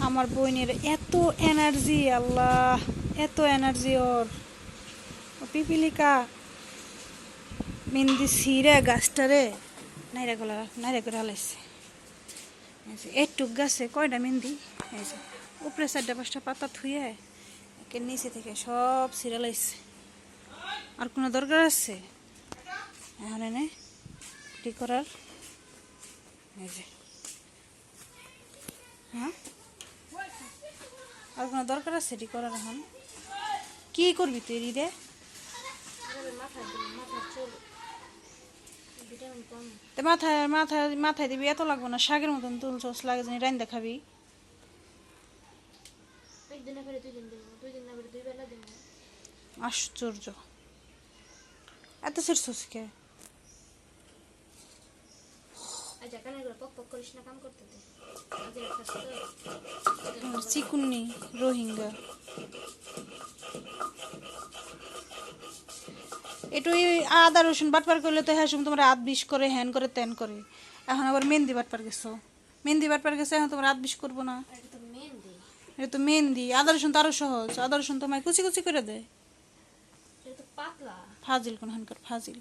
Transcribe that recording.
আমার বোনের এত এনার্জি, আল্লাহ, এত এনার্জি ওর। পিপিলিকা মেহেন্দি ছিঁড়ে গাছটারে নাইরা করে হালাইছে। একটুক গাছে কয়টা মেহেন্দি, এই যে উপরে 4-5টা পাতা থুয়ে একে নিচে থেকে সব ছিঁড়ে লাইছে। আর কোনো দরকার আছে এখন এনে ঠিক করার? এই যে, হ্যাঁ, আর কোনো দরকার আছে এটি করার? এখন কি করবি তুই রে? মাথায় মাথায় মাথায় দিবি, এত লাগবো না। শাকের মতন তুলছস, লাগে জানি রাইন দেখাবি। আশ্চর্য, এত ছিড়ছস কে? চিকুন্নি রোহিঙ্গা একটু আদা রসুন বাটপার করলে তো হ্যাঁ তোমার হাত বিষ করে, হ্যান করে, ত্যান করে। এখন আবার মেহেন্দি বাটপার গেছো, মেহেন্দি বাটপার গেছে, এখন তোমার হাত বিষ করবো না? এটা তো মেহেন্দি। আদা রসুন তো আরো সহজ, আদা রসুন তোমায় কুচি কুচি করে দেয়। ফাজিল কোন হানকার ফাজিল।